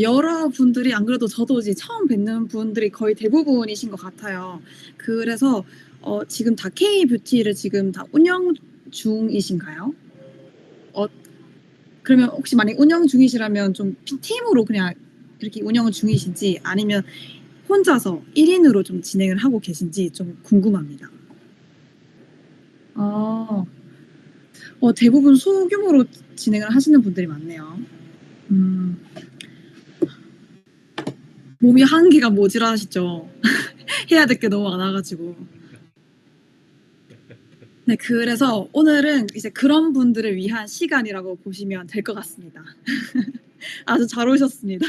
여러분들이 안 그래도 저도 이제 처음 뵙는 분들이 거의 대부분이신 것 같아요. 그래서 지금 다 K뷰티를 지금 다 운영 중이신가요? 어 그러면 혹시 만약에 운영 중이시라면 좀 팀으로 그냥 이렇게 운영 중이신지 아니면 혼자서 1 인으로 좀 진행을 하고 계신지 좀 궁금합니다. 어. 대부분 소규모로 진행을 하시는 분들이 많네요. 음. 몸이 한계가 모자라시죠? 해야 될 게 너무 많아 가지고. 네, 그래서 오늘은 이제 그런 분들을 위한 시간이라고 보시면 될 것 같습니다. 아주 잘 오셨습니다.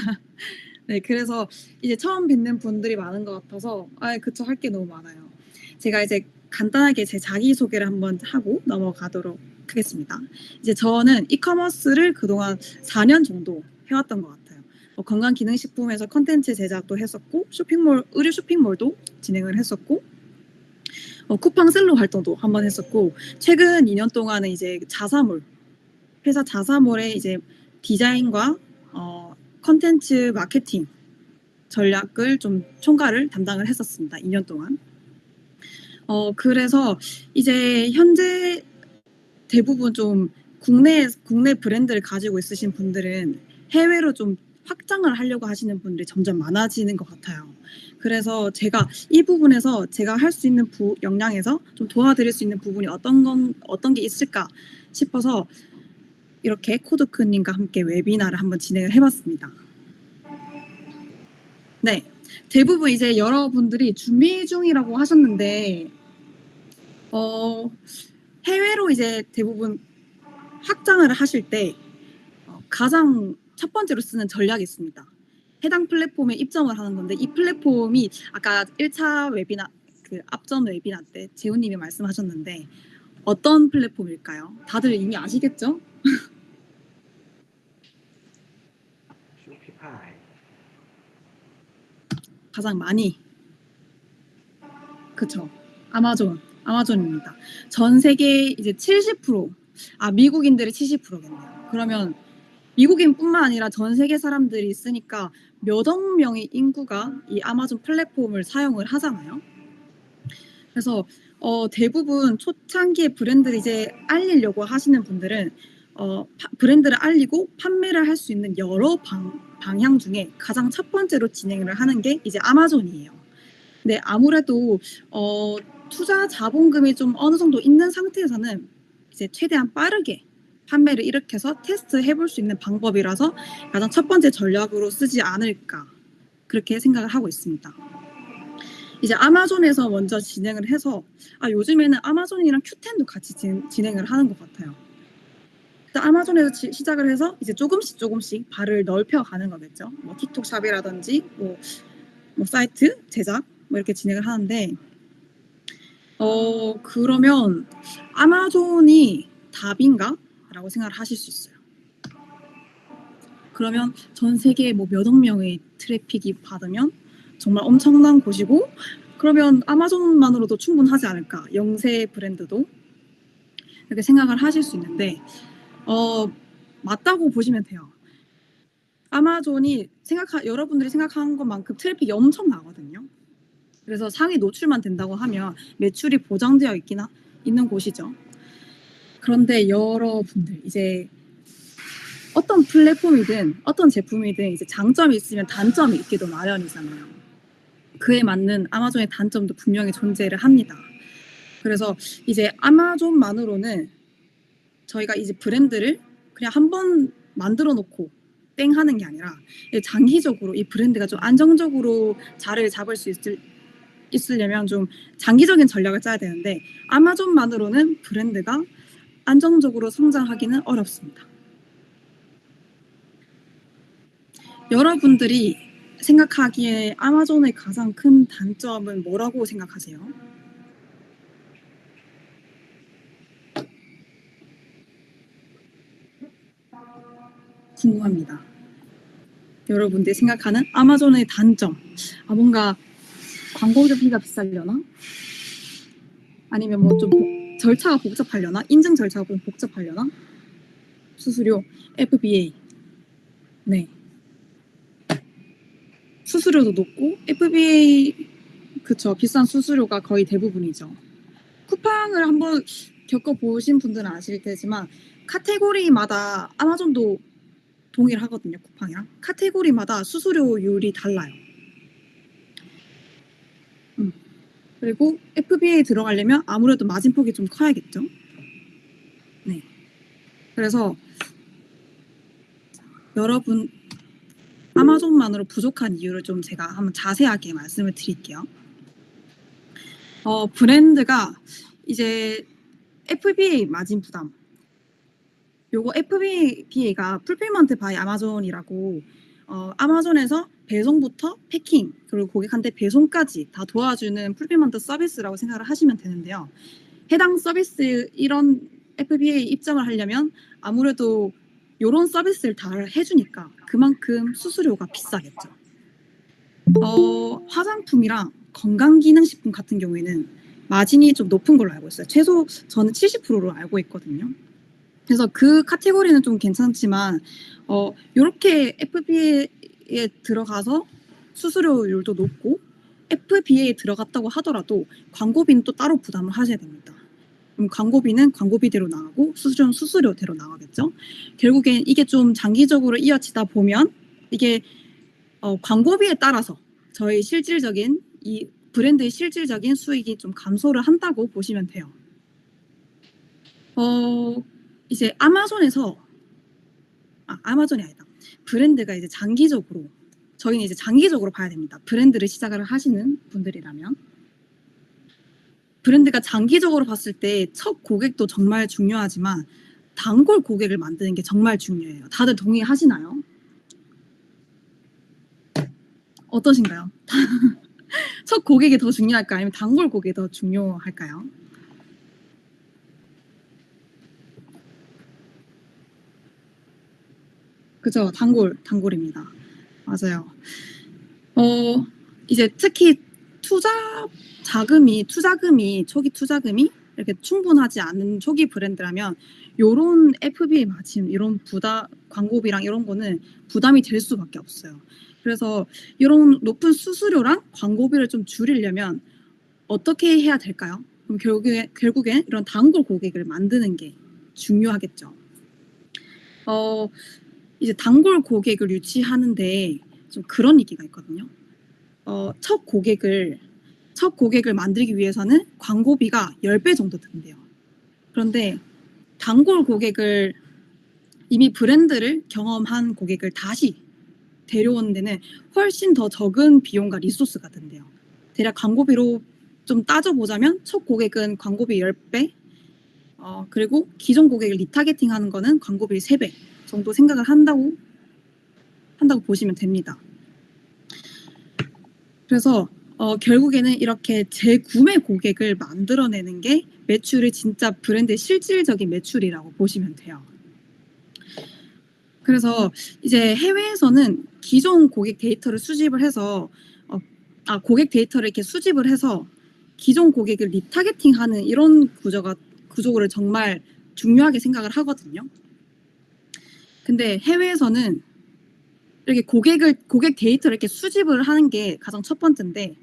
네, 그래서 이제 처음 뵙는 분들이 많은 것 같아서 그쵸. 할 게 너무 많아요. 제가 이제 간단하게 제 자기소개를 한번 하고 넘어가도록 하겠습니다. 이제 저는 이커머스를 그동안 4년 정도 해왔던 것 같아요. 건강기능식품에서 콘텐츠 제작도 했었고 쇼핑몰, 의류 쇼핑몰도 진행을 했었고 쿠팡 셀러 활동도 한번 했었고 최근 2년 동안은 이제 자사몰, 회사 자사몰의 이제 디자인과 콘텐츠 마케팅 전략을 좀 총괄을 담당을 했었습니다. 2년 동안. 그래서 이제 현재 대부분 좀 국내 브랜드를 가지고 있으신 분들은 해외로 좀 확장을 하려고 하시는 분들이 점점 많아지는 것 같아요. 그래서 제가 이 부분에서 제가 할 수 있는 역량에서 좀 도와드릴 수 있는 부분이 어떤 게 있을까 싶어서 이렇게 코드크님과 함께 웨비나를 한번 진행을 해봤습니다. 네, 대부분 이제 여러분들이 준비 중이라고 하셨는데 해외로 이제 대부분 확장을 하실 때 가장 첫 번째로 쓰는 전략이 있습니다. 해당 플랫폼에 입점을 하는 건데 이 플랫폼이 아까 1차 웨비나 그 앞전 웨비나 때 재훈님이 말씀하셨는데 어떤 플랫폼일까요? 다들 이미 아시겠죠? 쇼피파이. 가장 많이 그쵸. 아마존입니다. 전 세계 이제 70% 미국인들이 70%겠네요. 그러면 미국인뿐만 아니라 전 세계 사람들이 쓰니까 몇억 명의 인구가 이 아마존 플랫폼을 사용을 하잖아요. 그래서 대부분 초창기에 브랜드를 이제 알리려고 하시는 분들은 브랜드를 알리고 판매를 할 수 있는 여러 방향 중에 가장 첫 번째로 진행을 하는 게 이제 아마존이에요. 근데 아무래도 투자 자본금이 좀 어느 정도 있는 상태에서는 이제 최대한 빠르게 판매를 일으켜서 테스트해 볼 수 있는 방법이라서 가장 첫 번째 전략으로 쓰지 않을까 그렇게 생각을 하고 있습니다. 이제 아마존에서 먼저 진행을 해서 요즘에는 아마존이랑 Q10도 같이 진행을 하는 것 같아요. 아마존에서 시작을 해서 이제 조금씩 발을 넓혀 가는 거겠죠. 뭐 틱톡 샵이라든지 뭐 사이트 제작 뭐 이렇게 진행을 하는데 그러면 아마존이 답인가? 라고 생각을 하실 수 있어요. 그러면 전 세계에 뭐 몇억 명의 트래픽이 받으면 정말 엄청난 곳이고 그러면 아마존만으로도 충분하지 않을까? 영세 브랜드도 이렇게 생각을 하실 수 있는데 맞다고 보시면 돼요. 아마존이 여러분들이 생각하는 것만큼 트래픽이 엄청 나거든요. 그래서 상위 노출만 된다고 하면 매출이 보장되어 있는 곳이죠. 그런데 여러분들 이제 어떤 플랫폼이든 어떤 제품이든 이제 장점이 있으면 단점이 있기도 마련이잖아요. 그에 맞는 아마존의 단점도 분명히 존재를 합니다. 그래서 이제 아마존만으로는 저희가 이제 브랜드를 그냥 한번 만들어 놓고 땡 하는 게 아니라 장기적으로 이 브랜드가 좀 안정적으로 자리를 잡을 수 있으려면 좀 장기적인 전략을 짜야 되는데 아마존만으로는 브랜드가 안정적으로 성장하기는 어렵습니다. 여러분들이 생각하기에 아마존의 가장 큰 단점은 뭐라고 생각하세요? 궁금합니다. 여러분들이 생각하는 아마존의 단점. 뭔가 광고 비가 비싸려나? 아니면 뭐 좀 절차가 복잡하려나? 인증 절차가 좀 복잡하려나? 수수료, FBA. 네. 수수료도 높고 FBA 그쵸. 비싼 수수료가 거의 대부분이죠. 쿠팡을 한번 겪어보신 분들은 아실 테지만 카테고리마다 아마존도 동일하거든요. 쿠팡이랑. 카테고리마다 수수료율이 달라요. 그리고 FBA 들어가려면 아무래도 마진폭이 좀 커야겠죠. 네. 그래서 여러분 아마존만으로 부족한 이유를 좀 제가 한번 자세하게 말씀을 드릴게요. 브랜드가 이제 FBA 마진 부담. 요거 FBA가 풀필먼트 바이 아마존이라고 아마존에서 배송부터 패킹 그리고 고객한테 배송까지 다 도와주는 풀필먼트 서비스라고 생각을 하시면 되는데요. 해당 서비스 이런 FBA 입점을 하려면 아무래도 이런 서비스를 다 해주니까 그만큼 수수료가 비싸겠죠. 화장품이랑 건강기능식품 같은 경우에는 마진이 좀 높은 걸로 알고 있어요. 최소 저는 70%로 알고 있거든요. 그래서 그 카테고리는 좀 괜찮지만 이렇게 FBA에 들어가서 수수료율도 높고 FBA에 들어갔다고 하더라도 광고비는 또 따로 부담을 하셔야 됩니다. 그럼 광고비는 광고비대로 나가고 수수료는 수수료대로 나가겠죠. 결국엔 이게 좀 장기적으로 이어지다 보면 이게 광고비에 따라서 저희 실질적인 이 브랜드의 실질적인 수익이 좀 감소를 한다고 보시면 돼요. 이제 아마존에서 아마존이 아니다. 브랜드가 이제 장기적으로 저희는 이제 장기적으로 봐야 됩니다. 브랜드를 시작을 하시는 분들이라면 브랜드가 장기적으로 봤을 때 첫 고객도 정말 중요하지만 단골 고객을 만드는 게 정말 중요해요. 다들 동의하시나요? 어떠신가요? 첫 고객이 더 중요할까요? 아니면 단골 고객이 더 중요할까요? 그죠? 단골입니다. 맞아요. 이제 특히 초기 투자금이 이렇게 충분하지 않은 초기 브랜드라면 요런 FBA 마진, 이런 광고비랑 이런 거는 부담이 될 수밖에 없어요. 그래서 이런 높은 수수료랑 광고비를 좀 줄이려면 어떻게 해야 될까요? 그럼 결국엔 이런 단골 고객을 만드는 게 중요하겠죠. 이제 단골 고객을 유치하는데 좀 그런 얘기가 있거든요. 첫 고객을 만들기 위해서는 광고비가 10배 정도 든대요. 그런데 단골 고객을 이미 브랜드를 경험한 고객을 다시 데려오는 데는 훨씬 더 적은 비용과 리소스가 든대요. 대략 광고비로 좀 따져보자면 첫 고객은 광고비 10배, 그리고 기존 고객을 리타겟팅하는 거는 광고비 3배 정도 생각을 한다고 보시면 됩니다. 그래서 결국에는 이렇게 재구매 고객을 만들어내는 게 매출의 진짜 브랜드의 실질적인 매출이라고 보시면 돼요. 그래서 이제 해외에서는 기존 고객 데이터를 수집을 해서 고객 데이터를 이렇게 수집을 해서 기존 고객을 리타겟팅하는 이런 구조를 정말 중요하게 생각을 하거든요. 근데 해외에서는 이렇게 고객 데이터를 이렇게 수집을 하는 게 가장 첫 번째인데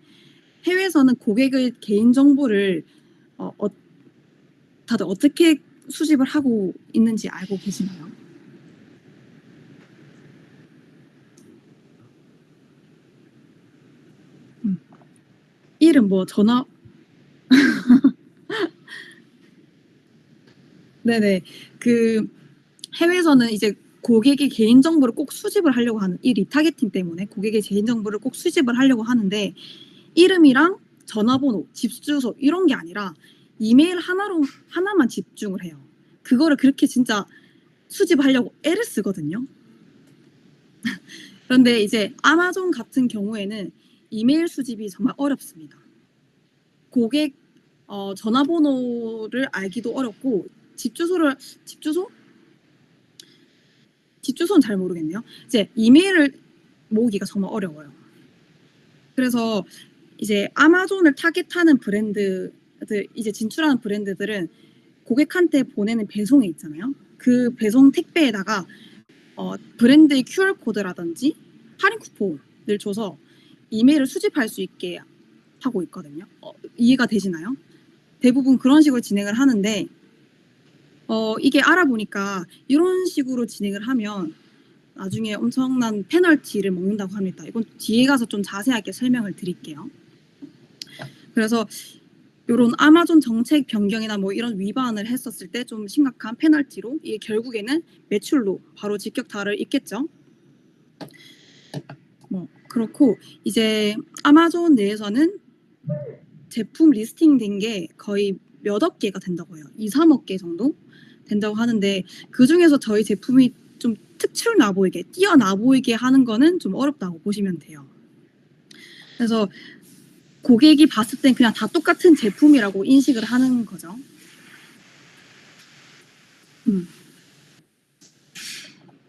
해외에서는 고객의 개인 정보를 다들 어떻게 수집을 하고 있는지 알고 계시나요? 이름 뭐 전화 네네 그 해외에서는 이제 고객의 개인 정보를 꼭 수집을 하려고 하는 이 리타겟팅 때문에 고객의 개인 정보를 꼭 수집을 하려고 하는데 이름이랑 전화번호, 집 주소 이런 게 아니라 이메일 하나만 집중을 해요. 그거를 그렇게 진짜 수집하려고 애를 쓰거든요. 그런데 이제 아마존 같은 경우에는 이메일 수집이 정말 어렵습니다. 고객 전화번호를 알기도 어렵고 집주소는 잘 모르겠네요. 이제 이메일을 모으기가 정말 어려워요. 그래서 이제 아마존을 타겟하는 브랜드들, 이제 진출하는 브랜드들은 고객한테 보내는 배송에 있잖아요. 그 배송 택배에다가 브랜드의 QR코드라든지 할인 쿠폰을 줘서 이메일을 수집할 수 있게 하고 있거든요. 이해가 되시나요? 대부분 그런 식으로 진행을 하는데 이게 알아보니까 이런 식으로 진행을 하면 나중에 엄청난 페널티를 먹는다고 합니다. 이건 뒤에 가서 좀 자세하게 설명을 드릴게요. 그래서 요런 아마존 정책 변경이나 뭐 이런 위반을 했었을 때 좀 심각한 페널티로 이게 결국에는 매출로 바로 직격탄을 입겠죠. 뭐 그렇고 이제 아마존 내에서는 제품 리스팅된 게 거의 몇억 개가 된다고 해요. 2~3억 개 정도 된다고 하는데 그중에서 저희 제품이 좀 특출나 보이게, 뛰어나 보이게 하는 거는 좀 어렵다고 보시면 돼요. 그래서 고객이 봤을 땐 그냥 다 똑같은 제품이라고 인식을 하는 거죠.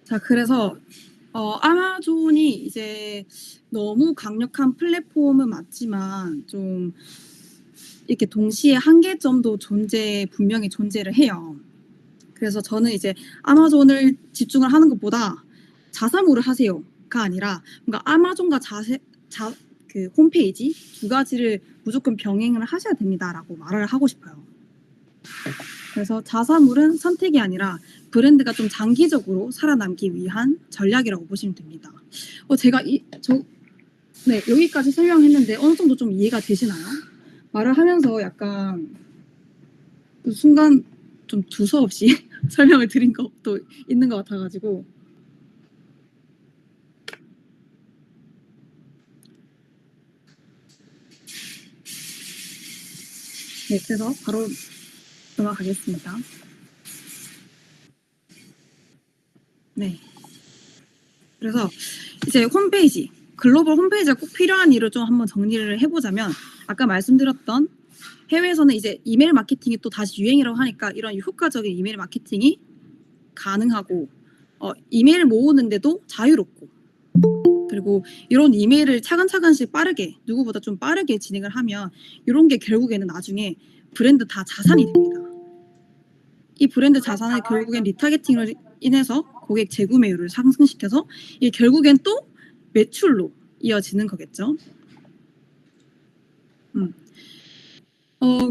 자, 그래서 아마존이 이제 너무 강력한 플랫폼은 맞지만 좀 이렇게 동시에 한계점도 분명히 존재를 해요. 그래서 저는 이제 아마존을 집중을 하는 것보다 자사몰을 하세요가 아니라 뭔가 아마존과 그 홈페이지 두 가지를 무조건 병행을 하셔야 됩니다라고 말을 하고 싶어요. 그래서 자사몰은 선택이 아니라 브랜드가 좀 장기적으로 살아남기 위한 전략이라고 보시면 됩니다. 제가 네, 여기까지 설명했는데 어느 정도 좀 이해가 되시나요? 말을 하면서 약간 순간 좀 두서없이 설명을 드린 것도 있는 것 같아가지고. 네, 그래서 바로 넘어가겠습니다. 네. 그래서 이제 홈페이지, 글로벌 홈페이지가 꼭 필요한 이유를 좀 한번 정리를 해보자면 아까 말씀드렸던 해외에서는 이제 이메일 마케팅이 또 다시 유행이라고 하니까 이런 효과적인 이메일 마케팅이 가능하고 이메일 모으는데도 자유롭고 그리고 이런 이메일을 차근차근씩 빠르게 누구보다 좀 빠르게 진행을 하면 이런 게 결국에는 나중에 브랜드 다 자산이 됩니다. 이 브랜드 자산을 결국엔 리타게팅을 인해서 고객 재구매율을 상승시켜서 이게 결국엔 또 매출로 이어지는 거겠죠.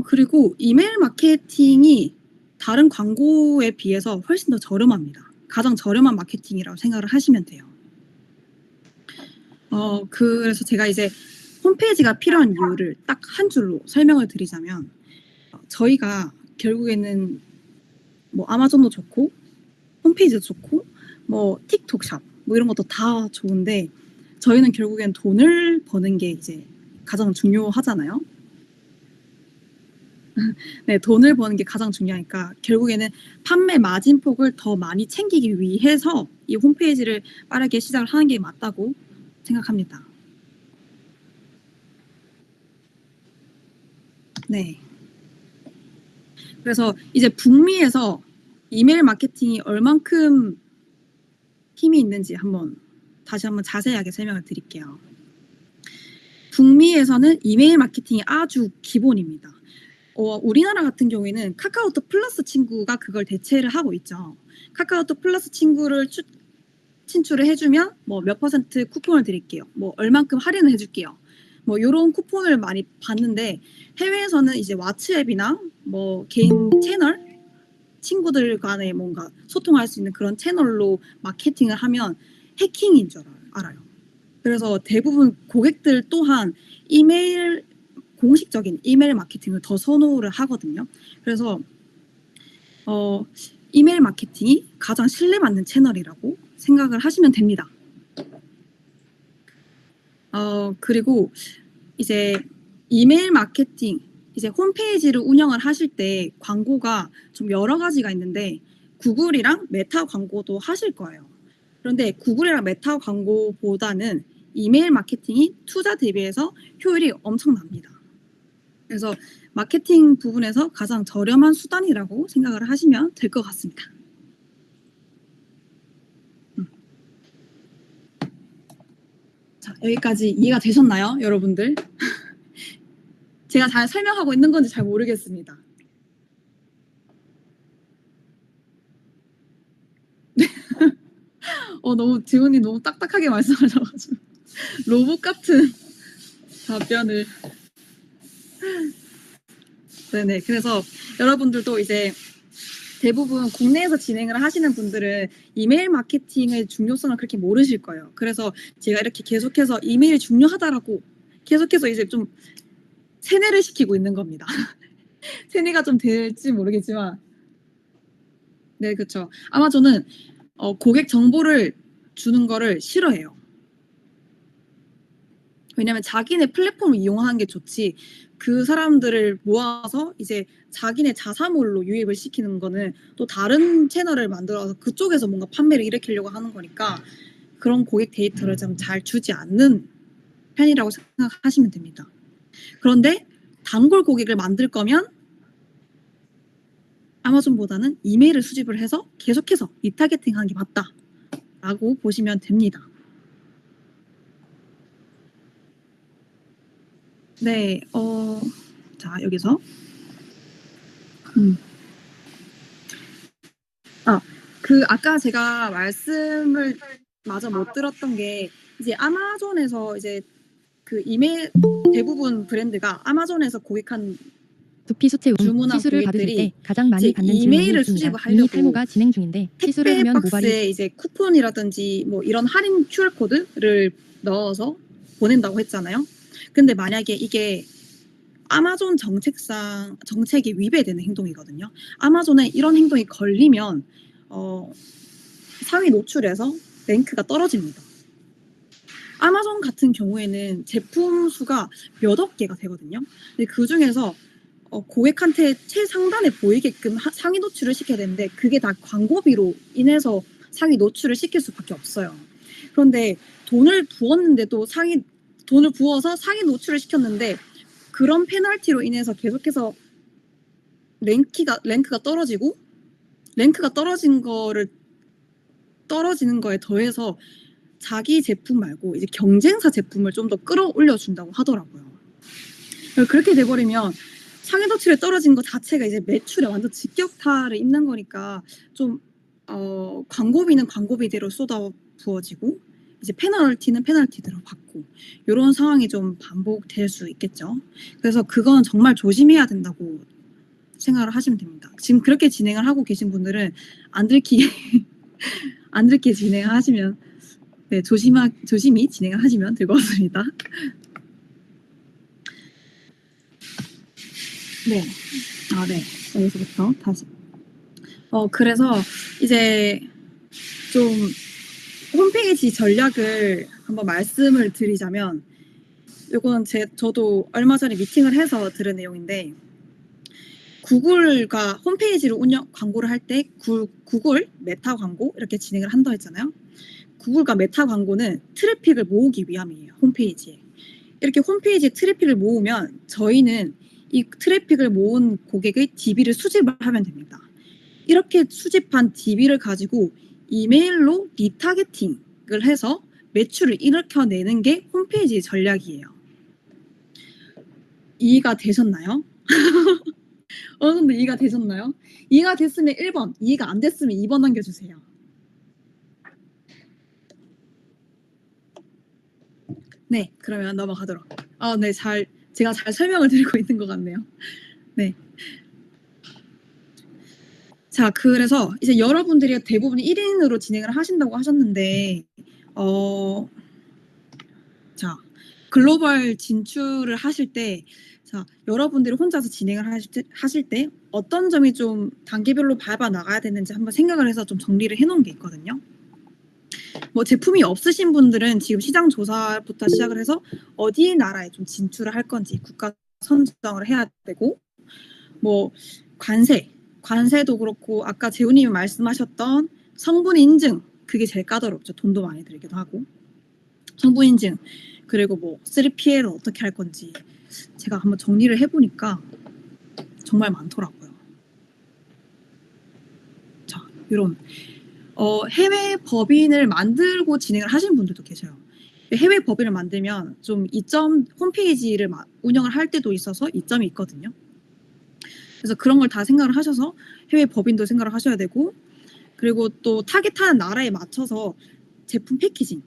그리고 이메일 마케팅이 다른 광고에 비해서 훨씬 더 저렴합니다. 가장 저렴한 마케팅이라고 생각을 하시면 돼요. 그래서 제가 이제 홈페이지가 필요한 이유를 딱 한 줄로 설명을 드리자면 저희가 결국에는 뭐 아마존도 좋고 홈페이지도 좋고 뭐 틱톡샵 뭐 이런 것도 다 좋은데 저희는 결국엔 돈을 버는 게 이제 가장 중요하잖아요. 네, 돈을 버는 게 가장 중요하니까 결국에는 판매 마진폭을 더 많이 챙기기 위해서 이 홈페이지를 빠르게 시작을 하는 게 맞다고 생각합니다. 네. 그래서 이제 북미에서 이메일 마케팅이 얼만큼 힘이 있는지 다시 한번 자세하게 설명을 드릴게요. 북미에서는 이메일 마케팅이 아주 기본입니다. 우리나라 같은 경우에는 카카오톡 플러스 친구가 그걸 대체를 하고 있죠. 카카오톡 플러스 친구를 친추를 해주면 뭐 몇 퍼센트 쿠폰을 드릴게요. 뭐 얼만큼 할인을 해줄게요. 뭐 이런 쿠폰을 많이 받는데 해외에서는 이제 왓츠앱이나 뭐 개인 채널 친구들 간에 뭔가 소통할 수 있는 그런 채널로 마케팅을 하면 해킹인 줄 알아요. 그래서 대부분 고객들 또한 공식적인 이메일 마케팅을 더 선호를 하거든요. 그래서 이메일 마케팅이 가장 신뢰받는 채널이라고 생각을 하시면 됩니다. 그리고 이제 이메일 마케팅, 이제 홈페이지를 운영을 하실 때 광고가 좀 여러 가지가 있는데 구글이랑 메타 광고도 하실 거예요. 그런데 구글이랑 메타 광고보다는 이메일 마케팅이 투자 대비해서 효율이 엄청납니다. 그래서 마케팅 부분에서 가장 저렴한 수단이라고 생각을 하시면 될 것 같습니다. 자, 여기까지 이해가 되셨나요, 여러분들? 제가 잘 설명하고 있는 건지 잘 모르겠습니다. 너무 지훈이 너무 딱딱하게 말씀하셔가지고 로봇 같은 답변을. 네네. 그래서 여러분들도 이제 대부분 국내에서 진행을 하시는 분들은 이메일 마케팅의 중요성을 그렇게 모르실 거예요. 그래서 제가 이렇게 계속해서 이메일이 중요하다라고 계속해서 이제 좀 세뇌를 시키고 있는 겁니다. 세뇌가 좀 될지 모르겠지만. 네, 그쵸. 아마존은 고객 정보를 주는 거를 싫어해요. 왜냐면 자기네 플랫폼을 이용하는 게 좋지, 그 사람들을 모아서 이제 자기네 자사몰로 유입을 시키는 거는 또 다른 채널을 만들어서 그쪽에서 뭔가 판매를 일으키려고 하는 거니까 그런 고객 데이터를 좀 잘 주지 않는 편이라고 생각하시면 됩니다. 그런데 단골 고객을 만들 거면 아마존보다는 이메일을 수집을 해서 계속해서 리타게팅 하는 게 맞다라고 보시면 됩니다. 네, 자, 여기서. 아까 제가 말씀을 마저 못 들었던 게, 이제 아마존에서 이제 그 이메일, 대부분 브랜드가 아마존에서 고객한 두피 수채움, 주문한 시술을 받으실 고객들이 때 가장 많이 이제 받는 질문이 이메일을 있습니다. 수집을 이미 하려고 탈모가 진행 중인데 시술을 택배 하면 모발이 박스에 이제 쿠폰이라든지 뭐 이런 할인 QR코드를 넣어서 보낸다고 했잖아요. 근데 만약에 이게 아마존 정책에 위배되는 행동이거든요. 아마존에 이런 행동이 걸리면 상위 노출에서 랭크가 떨어집니다. 아마존 같은 경우에는 제품 수가 몇억 개가 되거든요. 근데 그 중에서 고객한테 최상단에 보이게끔 상위 노출을 시켜야 되는데 그게 다 광고비로 인해서 상위 노출을 시킬 수밖에 없어요. 그런데 돈을 부었는데도 돈을 부어서 상위 노출을 시켰는데 그런 페널티로 인해서 계속해서 랭크가 떨어지고, 랭크가 떨어지는 거에 더해서 자기 제품 말고 이제 경쟁사 제품을 좀 더 끌어올려 준다고 하더라고요. 그렇게 돼버리면 상위 노출에 떨어진 것 자체가 이제 매출에 완전 직격탄을 입는 거니까 좀 광고비는 광고비대로 쏟아 부어지고 이제 페널티는 페널티대로 받고 이런 상황이 좀 반복될 수 있겠죠. 그래서 그건 정말 조심해야 된다고 생각을 하시면 됩니다. 지금 그렇게 진행을 하고 계신 분들은 안 들키게 안 들키게 진행하시면, 네, 조심히 진행을 하시면 될 것 같습니다. 네. 네. 여기서부터 다시. 그래서 이제 좀 홈페이지 전략을 한번 말씀을 드리자면, 이거는 저도 얼마 전에 미팅을 해서 들은 내용인데, 구글과 홈페이지를 광고를 할 때 구글 메타 광고 이렇게 진행을 한다 했잖아요. 구글과 메타 광고는 트래픽을 모으기 위함이에요. 홈페이지에. 이렇게 홈페이지에 트래픽을 모으면 저희는 이 트래픽을 모은 고객의 DB를 수집을 하면 됩니다. 이렇게 수집한 DB를 가지고 이메일로 리타게팅을 해서 매출을 일으켜내는 게 홈페이지 전략이에요. 이해가 되셨나요? 어느 정도 이해가 되셨나요? 이해가 됐으면 1번, 이해가 안 됐으면 2번 남겨주세요. 네, 그러면 넘어가도록. 네, 제가 잘 설명을 드리고 있는 것 같네요. 네. 자, 그래서 이제 여러분들이 대부분 1인으로 진행을 하신다고 하셨는데, 자, 글로벌 진출을 하실 때, 자, 여러분들이 혼자서 진행을 하실 때 어떤 점이 좀 단계별로 밟아 나가야 되는지 한번 생각을 해서 좀 정리를 해놓은 게 있거든요. 뭐 제품이 없으신 분들은 지금 시장 조사부터 시작을 해서 어디 나라에 좀 진출을 할 건지 국가 선정을 해야 되고, 뭐 관세도 그렇고 아까 재우님이 말씀하셨던 성분 인증, 그게 제일 까다롭죠. 돈도 많이 들기도 하고. 성분 인증, 그리고 뭐 3PL을 어떻게 할 건지 제가 한번 정리를 해보니까 정말 많더라고요. 자, 이런 해외 법인을 만들고 진행을 하시는 분들도 계셔요. 해외 법인을 만들면 좀 홈페이지를 운영을 할 때도 있어서 이점이 있거든요. 그래서 그런 걸 다 생각을 하셔서 해외 법인도 생각을 하셔야 되고, 그리고 또 타겟하는 나라에 맞춰서 제품 패키징,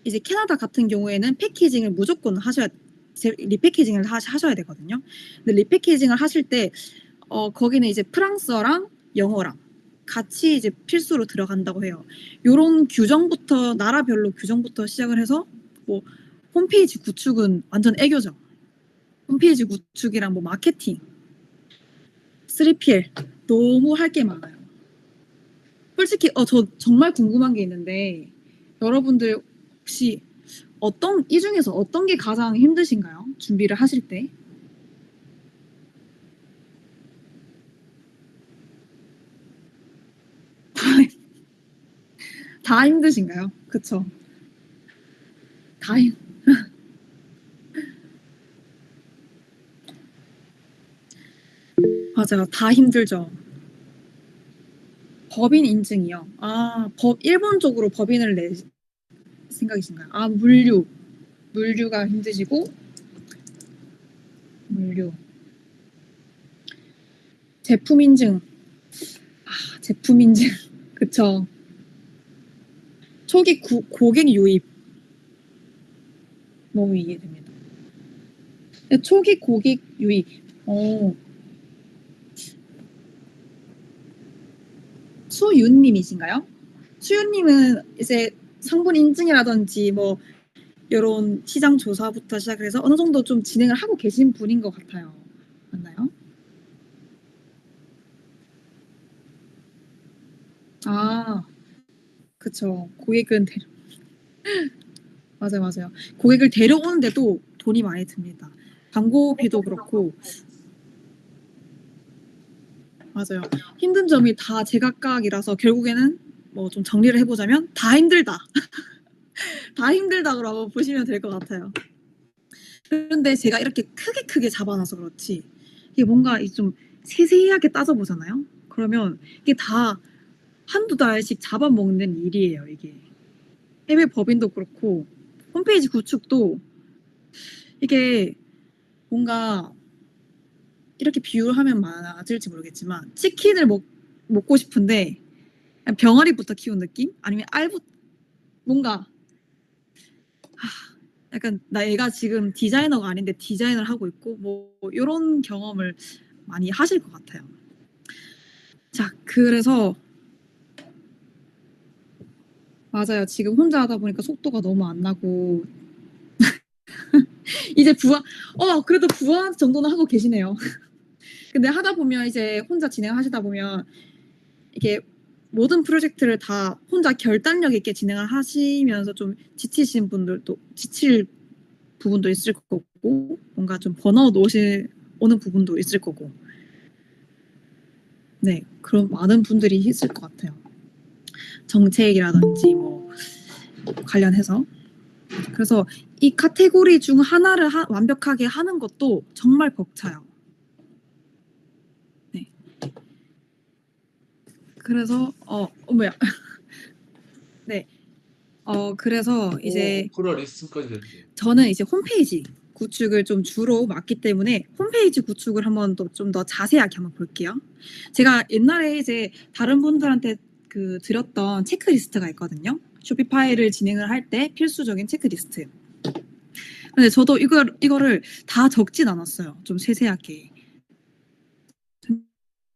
이제 캐나다 같은 경우에는 패키징을 무조건 하셔야 리패키징을 하셔야 되거든요. 근데 리패키징을 하실 때 거기는 이제 프랑스어랑 영어랑 같이 이제 필수로 들어간다고 해요. 요런 규정부터 나라별로 규정부터 시작을 해서 뭐 홈페이지 구축은 완전 애교죠. 홈페이지 구축이랑 뭐 마케팅, 3PL 너무 할 게 많아요. 솔직히 저 정말 궁금한 게 있는데 여러분들 혹시 이 중에서 어떤 게 가장 힘드신가요? 준비를 하실 때? 다 힘드신가요? 그쵸? 다 힘, 맞아요. 다 힘들죠. 법인 인증이요. 일본 쪽으로 법인을 낼 생각이신가요? 물류가 힘드시고, 물류. 제품 인증. 제품 인증. 그쵸. 초기 고객 유입. 너무 이해됩니다. 초기 고객 유입. 수윤님이신가요? 수윤님은 이제 성분 인증이라든지 뭐 이런 시장 조사부터 시작해서 어느 정도 좀 진행을 하고 계신 분인 것 같아요. 맞나요? 아, 그쵸. 맞아요. 고객을 데려오는데도 돈이 많이 듭니다. 광고비도 그렇고, 맞아요. 힘든 점이 다 제각각이라서 결국에는 뭐 좀 정리를 해보자면 다 힘들다. 다 힘들다고 보시면 될 것 같아요. 그런데 제가 이렇게 크게 잡아놔서 그렇지 이게 뭔가 좀 세세하게 따져보잖아요. 그러면 이게 다 한두 달씩 잡아먹는 일이에요. 이게 해외 법인도 그렇고 홈페이지 구축도 이게 뭔가 이렇게 비유를 하면 맞을지 모르겠지만 치킨을 먹고 싶은데 병아리부터 키운 느낌? 아니면 뭔가 약간 얘가 지금 디자이너가 아닌데 디자인을 하고 있고 뭐 이런 경험을 많이 하실 것 같아요. 자, 그래서 맞아요. 지금 혼자 하다 보니까 속도가 너무 안 나고 이제 그래도 부하 정도는 하고 계시네요. 근데 하다 보면 이제 혼자 진행하시다 보면 이게 모든 프로젝트를 다 혼자 결단력 있게 진행을 하시면서 좀 지칠 부분도 있을 거고 뭔가 좀 번아웃 오는 부분도 있을 거고 네, 그런 많은 분들이 있을 것 같아요. 정책이라든지 뭐 관련해서 그래서 이 카테고리 중 하나를 완벽하게 하는 것도 정말 벅차요. 네. 그래서 뭐야? 네. 그래서 이제 오프라 리스트까지 됐네. 저는 이제 홈페이지 구축을 좀 주로 맡기 때문에 홈페이지 구축을 한번 좀 더 자세하게 한번 볼게요. 제가 옛날에 이제 다른 분들한테 드렸던 체크리스트가 있거든요. 쇼피파이를 진행을 할 때 필수적인 체크리스트. 근데 저도 이거를 다 적진 않았어요. 좀 세세하게.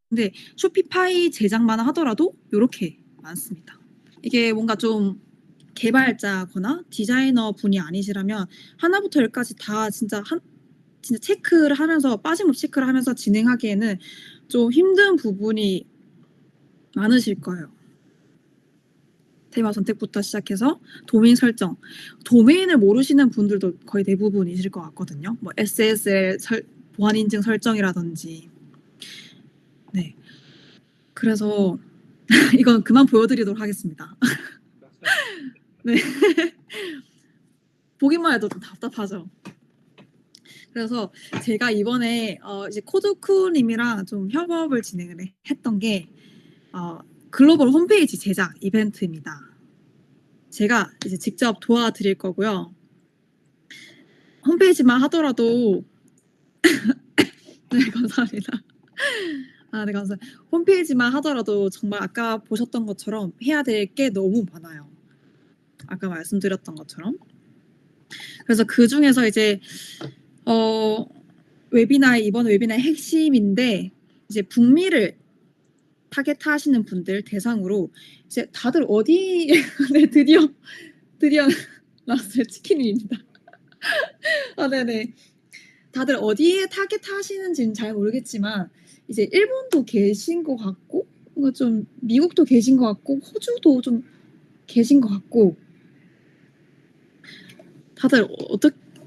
근데 쇼피파이 제작만 하더라도 이렇게 많습니다. 이게 뭔가 좀 개발자거나 디자이너 분이 아니시라면 하나부터 열까지 다 진짜 체크를 하면서 빠짐없이 체크를 하면서 진행하기에는 좀 힘든 부분이 많으실 거예요. 테마 선택부터 시작해서 도메인 설정. 도메인을 모르시는 분들도 거의 대부분이실 것 같거든요. 뭐 SSL 보안 인증 설정이라든지. 네. 그래서 이건 그만 보여드리도록 하겠습니다. 네. 보기만 해도 좀 답답하죠. 그래서 제가 이번에 이제 코드쿠님이랑 좀 협업을 진행을 했던 게 글로벌 홈페이지 제작 이벤트입니다. 제가 이제 직접 도와드릴 거고요. 홈페이지만 하더라도 네, 감사합니다. 네, 감사합니다. 홈페이지만 하더라도 정말 아까 보셨던 것처럼 해야 될 게 너무 많아요. 아까 말씀드렸던 것처럼. 그래서 그 중에서 이제 이번 웨비나의 핵심인데 이제 북미를 타겟하시는 분들 대상으로 이제 다들 어디 네, 드디어 나왔어요. 치킨입니다. 네네. 다들 어디에 타겟하시는지는 잘 모르겠지만 이제 일본도 계신 것 같고 뭔가 좀 미국도 계신 것 같고 호주도 좀 계신 것 같고 다들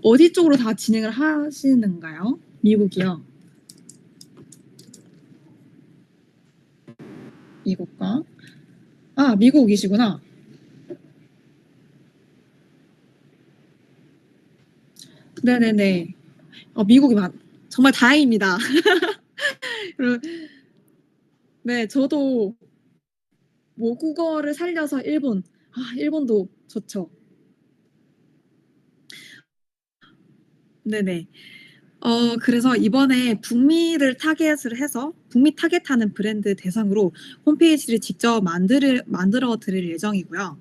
어디 쪽으로 다 진행을 하시는가요? 미국이요. 미국과 미국이시구나. 네네네. 미국이 정말 다행입니다. 네, 저도 모국어를 살려서 일본도 좋죠. 네네. 그래서 이번에 북미를 타겟을 해서 북미 타겟하는 브랜드 대상으로 홈페이지를 직접 만들어 드릴 예정이고요.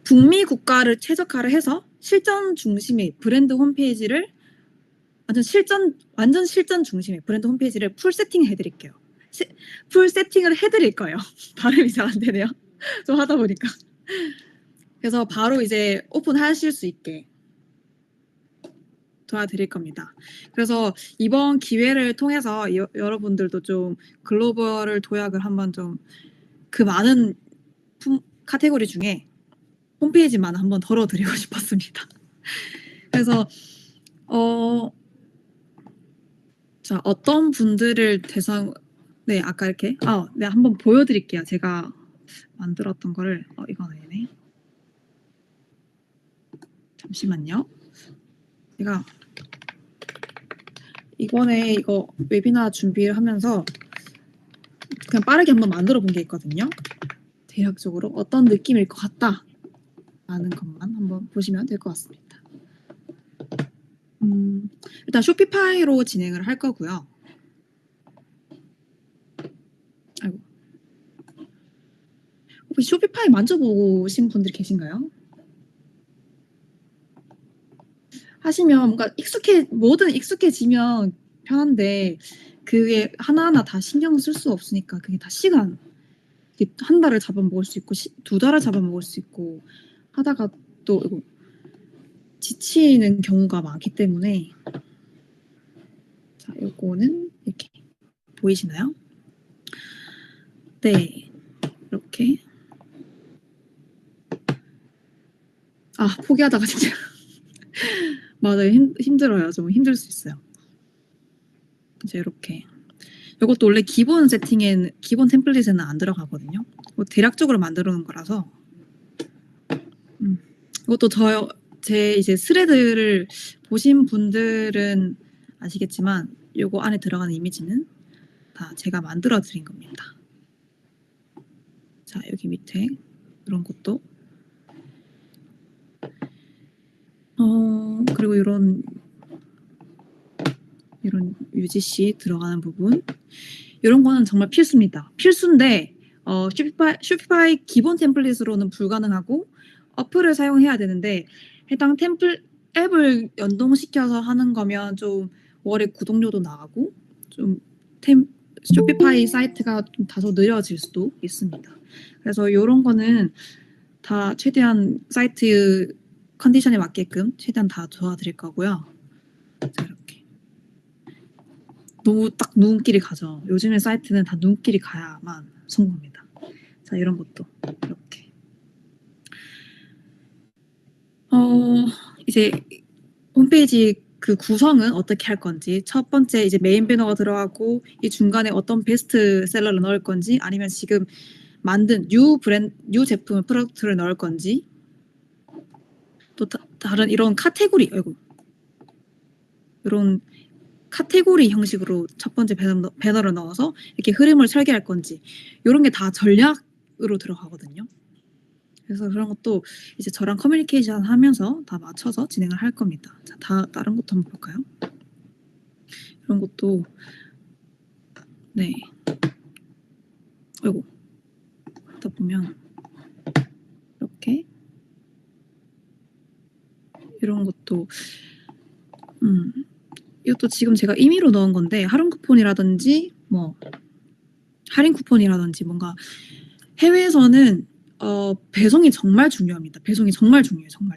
북미 국가를 최적화를 해서 실전 중심의 브랜드 홈페이지를 완전 실전 중심의 브랜드 홈페이지를 풀 세팅 해드릴게요. 풀 세팅을 해드릴 거예요. 발음이 잘 안 되네요. 좀 하다 보니까. 그래서 바로 이제 오픈하실 수 있게 도와드릴 겁니다. 그래서 이번 기회를 통해서 여러분들도 좀 글로벌을 도약을 한번 좀 그 많은 카테고리 중에 홈페이지만 한번 덜어드리고 싶었습니다. 그래서 자, 어떤 분들을 네, 아까 이렇게 네, 한번 보여드릴게요. 제가 만들었던 거를 이건 아니네. 잠시만요. 제가 이번에 이거 웨비나 준비를 하면서 그냥 빠르게 한번 만들어 본 게 있거든요. 대략적으로 어떤 느낌일 것 같다 라는 것만 한번 보시면 될 것 같습니다. 일단 쇼피파이로 진행을 할 거고요. 아이고. 혹시 쇼피파이 만져보신 분들이 계신가요? 하시면 뭔가 뭐든 익숙해지면 편한데 그게 하나하나 다 신경 쓸 수 없으니까 그게 다 시간 한 달을 잡아먹을 수 있고 두 달을 잡아먹을 수 있고 하다가 또 이거 지치는 경우가 많기 때문에 자, 요거는 이렇게 보이시나요? 네, 이렇게 포기하다가 진짜 맞아요. 힘들어요. 좀 힘들 수 있어요. 이제 이렇게 이것도 원래 기본 템플릿에는 안 들어가거든요. 대략적으로 만들어 놓은 거라서 이것도 제 이제 스레드를 보신 분들은 아시겠지만 요거 안에 들어가는 이미지는 다 제가 만들어 드린 겁니다. 자, 여기 밑에 이런 것도 그리고 이런 UGC 들어가는 부분 이런 거는 정말 필수입니다. 필수인데 쇼피파이 기본 템플릿으로는 불가능하고 어플을 사용해야 되는데 해당 앱을 연동시켜서 하는 거면 좀 월에 구독료도 나가고 좀 쇼피파이 사이트가 좀 다소 느려질 수도 있습니다. 그래서 이런 거는 다 최대한 사이트 컨디션에 맞게끔 최대한 다 도와드릴 거고요. 자, 이렇게 너무 딱 눈길이 가죠. 요즘의 사이트는 다 눈길이 가야만 성공합니다. 자, 이런 것도 이렇게 이제 홈페이지 그 구성은 어떻게 할 건지 첫 번째 이제 메인 배너가 들어가고 이 중간에 어떤 베스트셀러를 넣을 건지 아니면 지금 만든 뉴 제품 프로덕트를 넣을 건지 또 다른 이런 이런 카테고리 형식으로 첫 번째 배너를 넣어서 이렇게 흐름을 설계할 건지 이런 게 다 전략으로 들어가거든요. 그래서 그런 것도 이제 저랑 커뮤니케이션 하면서 다 맞춰서 진행을 할 겁니다. 자, 다른 것도 한번 볼까요? 이런 것도 네. 아이고. 하다 보면 이렇게 이런 것도 이것도 지금 제가 임의로 넣은 건데 할인 쿠폰이라든지 뭐 할인 쿠폰이라든지 뭔가 해외에서는 배송이 정말 중요합니다. 배송이 정말 중요해요. 정말.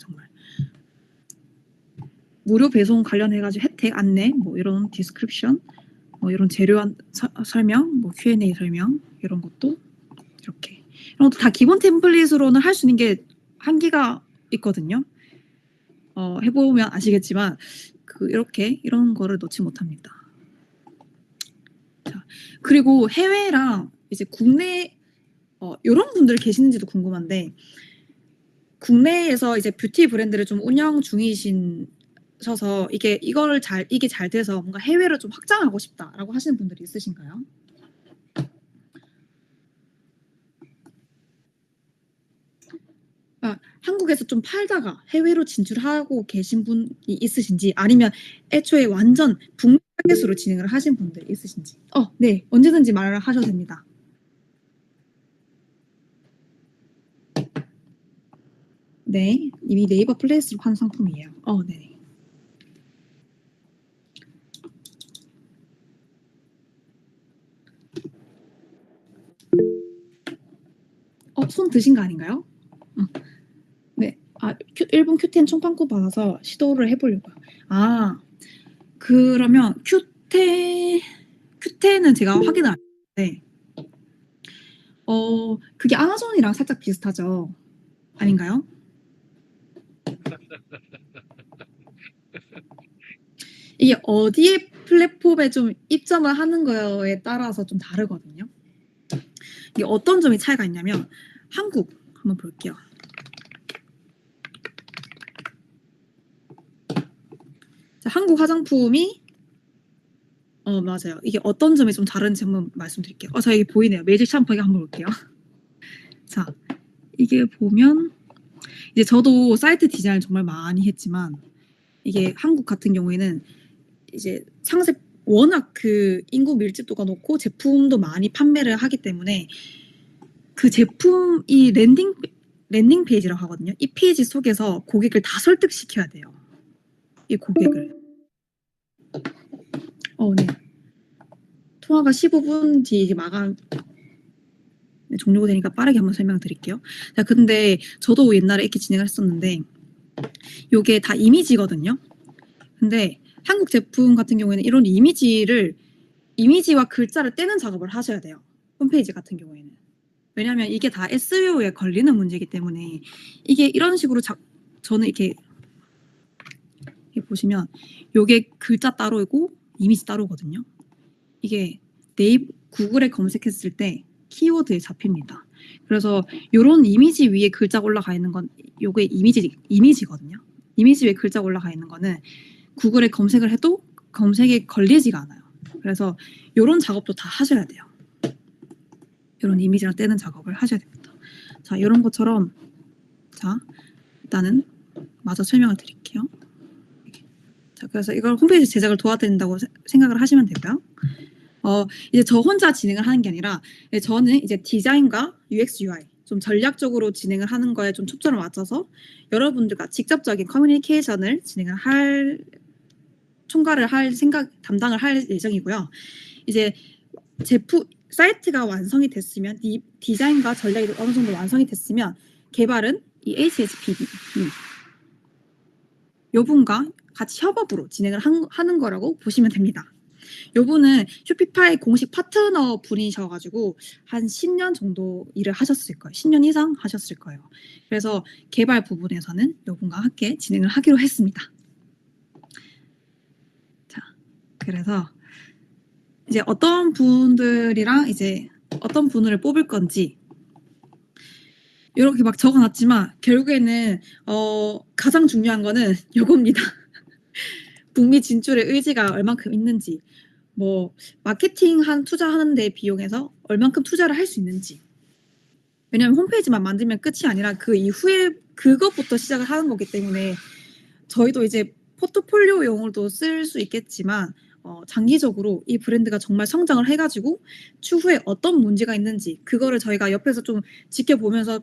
무료 배송 관련해가지고 혜택 안내 뭐 이런 디스크립션 뭐 이런 재료 설명 뭐 Q&A 설명 이런 것도 이렇게 이런 것도 다 기본 템플릿으로는 할 수 있는 게 한계가 있거든요. 해보면 아시겠지만 이렇게 이런 거를 넣지 못합니다. 자, 그리고 해외랑 이제 국내 이런 분들 계시는지도 궁금한데 국내에서 이제 뷰티 브랜드를 좀 운영 중이셔서 이게 잘 돼서 뭔가 해외로 좀 확장하고 싶다라고 하시는 분들이 있으신가요? 한국에서 좀 팔다가 해외로 진출하고 계신 분이 있으신지 아니면 애초에 완전 북미 타겟으로 진행을 하신 분들이 있으신지 네 언제든지 말을 하셔도 됩니다. 네 이미 네이버 플레이스로 파는 상품이에요. 네. 손 드신 거 아닌가요? 네. 일본 큐텐 총판권 받아서 시도를 해보려고요. 그러면 큐텐은 제가 확인을 안 했는데 그게 아마존이랑 살짝 비슷하죠? 아닌가요? 이게 어디에 플랫폼에 좀 입점을 하는 거에 따라서 좀 다르거든요. 이게 어떤 점이 차이가 있냐면 한국 한번 볼게요. 자, 한국 화장품이 맞아요. 이게 어떤 점이 좀 다른지 한번 말씀드릴게요. 자, 여기 보이네요. 매직 샴푸 한번 볼게요. 자, 이게 보면 이제 저도 사이트 디자인을 정말 많이 했지만 이게 한국 같은 경우에는 이제 상세 워낙 인구 밀집도가 높고 제품도 많이 판매를 하기 때문에 그 제품이 랜딩 페이지라고 하거든요. 이 페이지 속에서 고객을 다 설득시켜야 돼요. 이 고객을. 네. 통화가 15분 뒤에 이제 마감 종료가 되니까 빠르게 한번 설명드릴게요. 자, 근데 저도 옛날에 이렇게 진행을 했었는데 요게 다 이미지거든요. 근데 한국 제품 같은 경우에는 이런 이미지와 글자를 떼는 작업을 하셔야 돼요. 홈페이지 같은 경우에는. 왜냐하면 이게 다 SEO에 걸리는 문제이기 때문에 이게 이런 식으로 저는 이렇게 보시면 요게 글자 따로이고 이미지 따로거든요. 이게 구글에 검색했을 때 키워드에 잡힙니다. 그래서 요런 이미지 위에 글자가 올라가 있는 건 요게 이미지거든요. 이미지 위에 글자가 올라가 있는 거는 구글에 검색을 해도 검색에 걸리지가 않아요. 그래서 요런 작업도 다 하셔야 돼요. 요런 이미지랑 떼는 작업을 하셔야 됩니다. 자, 요런 것처럼 자, 일단은 마저 설명을 드릴게요. 자, 그래서 이걸 홈페이지 제작을 도와드린다고 생각을 하시면 되고요. 이제 저 혼자 진행을 하는 게 아니라 저는 이제 디자인과 UX, UI 좀 전략적으로 진행을 하는 거에 좀 초점을 맞춰서 여러분들과 직접적인 커뮤니케이션을 담당을 할 예정이고요. 이제 사이트가 완성이 됐으면 디자인과 전략이 어느 정도 완성이 됐으면 개발은 이 HSPD 요분과 같이 협업으로 진행을 하는 거라고 보시면 됩니다. 요분은 쇼피파이 공식 파트너 분이셔가지고 한 10년 정도 일을 하셨을 거예요. 10년 이상 하셨을 거예요. 그래서 개발 부분에서는 요분과 함께 진행을 하기로 했습니다. 자, 그래서 이제 어떤 분들이랑 이제 어떤 분을 뽑을 건지 이렇게 막 적어놨지만 결국에는 가장 중요한 거는 요겁니다. 북미 진출의 의지가 얼만큼 있는지 뭐 마케팅 투자하는 데 비용에서 얼만큼 투자를 할 수 있는지 왜냐하면 홈페이지만 만들면 끝이 아니라 그 이후에 그것부터 시작을 하는 거기 때문에 저희도 이제 포트폴리오용으로도 쓸 수 있겠지만 장기적으로 이 브랜드가 정말 성장을 해가지고 추후에 어떤 문제가 있는지 그거를 저희가 옆에서 좀 지켜보면서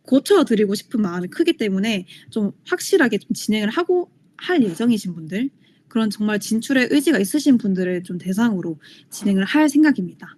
고쳐드리고 싶은 마음이 크기 때문에 좀 확실하게 좀 진행을 하고 할 예정이신 분들, 그런 정말 진출의 의지가 있으신 분들을 좀 대상으로 진행을 할 생각입니다.